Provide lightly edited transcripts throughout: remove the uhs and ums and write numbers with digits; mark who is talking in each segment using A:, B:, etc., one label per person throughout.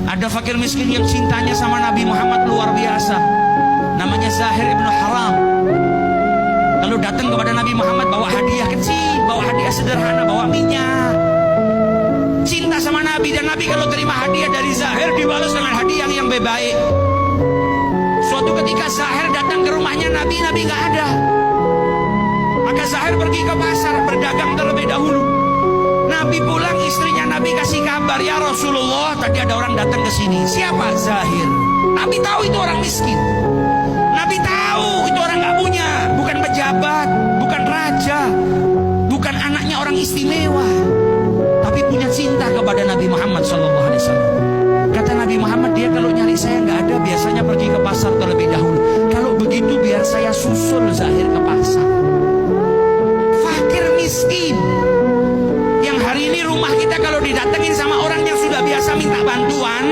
A: Ada fakir miskin yang cintanya sama Nabi Muhammad luar biasa. Namanya Zahir ibn Haram. Lalu datang kepada Nabi Muhammad bawa hadiah kecil, bawa hadiah sederhana, bawa minyak. Cinta sama Nabi, dan Nabi kalau terima hadiah dari Zahir dibalas dengan hadiah yang baik. Suatu ketika Zahir datang ke rumahnya Nabi nggak ada. Maka Zahir pergi ke pasar berdagang terlebih dahulu. Nabi pulang, istrinya Nabi kasih kabar, ya Rasulullah, tadi ada orang datang ke sini. Siapa? Zahir. Nabi tahu itu orang miskin. Nabi tahu itu orang nggak punya, bukan pejabat, bukan raja, bukan anaknya orang istimewa, tapi punya cinta kepada Nabi Muhammad SAW. Kata Nabi Muhammad, dia kalau nyari saya nggak ada, biasanya pergi ke pasar terlebih dahulu. Kalau begitu biar saya susul Zahir ke pasar. Fakir miskin yang hari ini rumah kita kalau didatengin sama orang yang sudah biasa minta bantuan,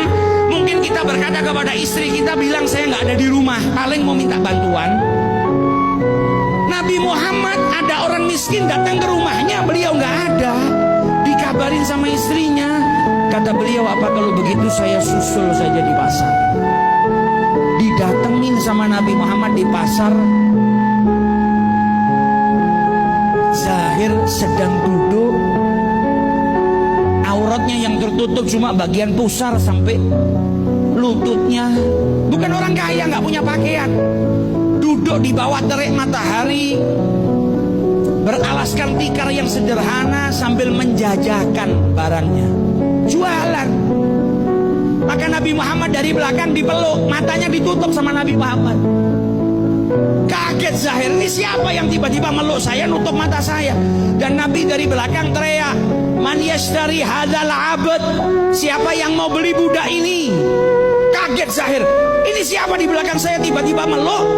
A: mungkin kita berkata kepada istri kita, bilang saya nggak ada di rumah, paling mau minta bantuan. Nabi Muhammad ada orang miskin datang ke rumahnya, beliau nggak ada, dikabarin sama istrinya. Kata beliau, apa kalau begitu saya susul saja di pasar. Didatengin sama Nabi Muhammad di pasar. Zahir sedang duduk, auratnya yang tertutup cuma bagian pusar sampai lututnya. Bukan orang kaya, nggak punya pakaian. Duduk di bawah terik matahari, beralaskan tikar yang sederhana sambil menjajakan barangnya, jualan. Maka Nabi Muhammad dari belakang dipeluk, matanya ditutup sama Nabi Muhammad. Kaget Zahir, ini siapa yang tiba-tiba meluk saya, nutup mata saya. Dan Nabi dari belakang teriak, man yashtari hadzal abd, siapa yang mau beli budak ini? Kaget Zahir, ini siapa di belakang saya tiba-tiba meluk,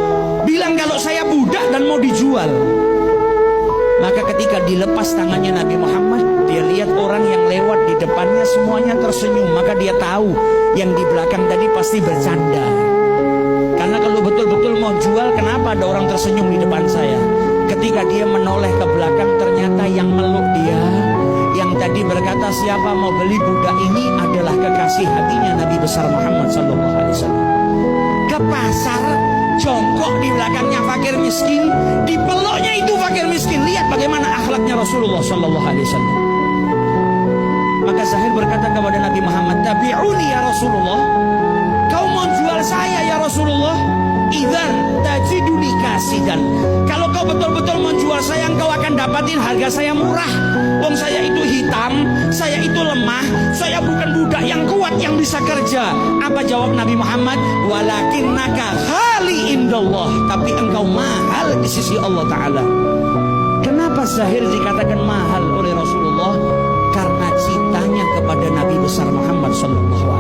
A: bilang kalau saya budak dan mau dijual. Maka ketika dilepas tangannya Nabi Muhammad, dia lihat orang yang lewat di depannya semuanya tersenyum. Maka dia tahu yang di belakang tadi pasti bercanda. Karena kalau betul-betul mau jual, kenapa ada orang tersenyum di depan saya? Ketika dia menoleh ke belakang, ternyata yang meluk dia, yang tadi berkata siapa mau beli budak ini, adalah kekasih hatinya Nabi besar Muhammad SAW. Ke pasar, jongkok di belakangnya fakir miskin, dipeluknya itu fakir miskin. Lihat bagaimana akhlaknya Rasulullah SAW. Maka Zahir berkata kepada Nabi Muhammad, tabi'uni ya Rasulullah, kau mau jual saya ya Rasulullah? Idzan tajiduni kasidan, kalau kau betul-betul menjual saya, engkau akan dapatin harga saya murah. Wong saya itu hitam, saya itu lemah, saya bukan budak yang kuat yang bisa kerja. Apa jawab Nabi Muhammad? Walakinnaka ghali indallah, tapi engkau mahal di sisi Allah Ta'ala. Kenapa Zahir dikatakan mahal oleh Rasulullah? Karena cintanya kepada Nabi besar Muhammad SAW.